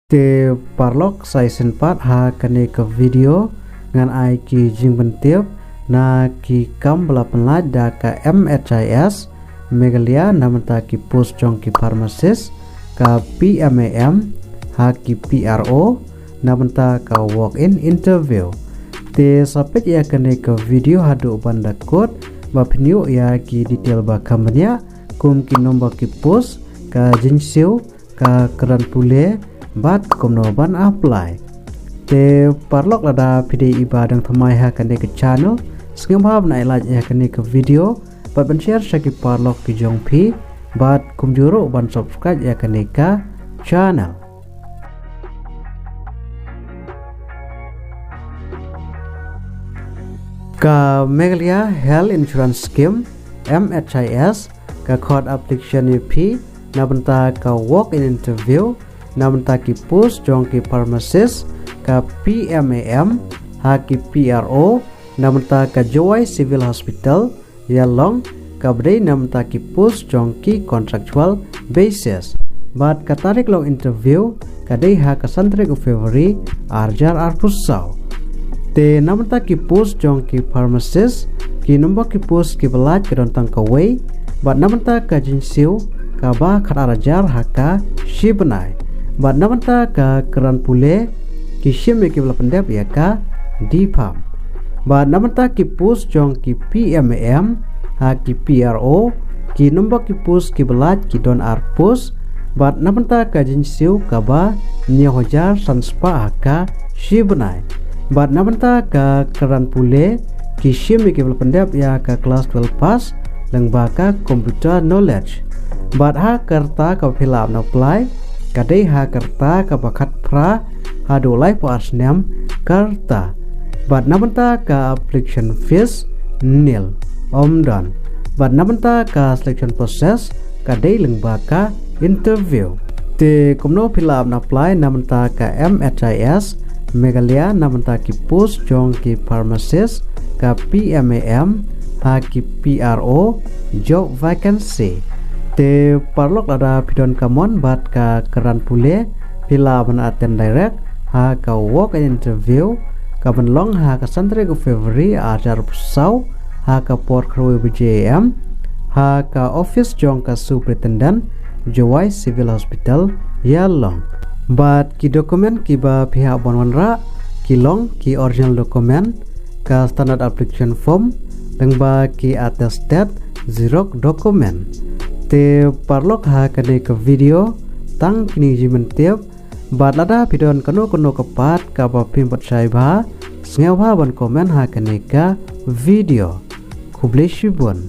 Te parlok sai senpat ha kane ke video ngan ai ki jing bentiep na ki kam bela penlaj da ka MHIS Megalia namanta ki post jong ki pharmacist ka PMAM ha ki PRO namanta ka walk in interview te sapet ya kane ke video hadu banda kod ba pniu ya ki detail ba kamnya kum ki nomor ki post ka jinsiu ka keran pule bat komno ban apply te parlok lada pidi ibadang thamai ha kane ke channel sngam bhab na ilaj ya kane ke video bat ban share shaki parlok ki jong phi bat kum juro ban subscribe ya kane ka channel ka Megalia Health Insurance Scheme MHIS ka code application UP na banta ka walk in interview namanta ki post jong ki pharmacist ka PMAM ha ki PRO namanta ka Joy Civil Hospital Yalong ka bdei namanta ki post jong ki contractual basis bat ka tarik long interview ka dei ha ka santrik February arjar arpusau te namanta ki post jong ki pharmacist ki nomor ki post ki belaj ke dontang ka way bat namanta ka jinsiu ka ba khat arajar ha ka shibnai bat namanta ka keran pule ki shim ki bela pendep ya ka dipam bat namanta ki post jong ki PMAM ha ki PRO ki nomor ki post ki belaj ki don ar post bat namanta ka jinsiu ka ba nyojar sanspa ka shibnai bat namanta ka keran pule ki shim ki bela pendep ya ka class 12 pass lengba ka computer knowledge bat ha kerta ka philap na apply kadai ha kerta ka bakat pra ha dolai po arsnam kerta bat namanta ka application fees nil omdan bat namanta ka selection process kadai lengba ka interview te komno philap na apply namanta ka MHIS Megalia namanta ki post jong ki pharmacist ka PMAM ha ki PRO job vacancy te parlok ada pidon kamon bat ka keran pule pila ban attend direct ha ka walk in interview ka ban long ha ka santre ko February ajar pusau ha ka port kroi BJM ha ka office jong ka superintendent Joy Civil Hospital Yalong bat ki dokumen ki ba pihak bonwanra ki long ki original dokumen ka standard application form lengba ki attested xerox dokumen te parlok ha kane ke video tang kini jimen tiap bat lada pidon kono kepat ka ba pimpat sai ba sngewa ban komen ha kane ka video kubleshibun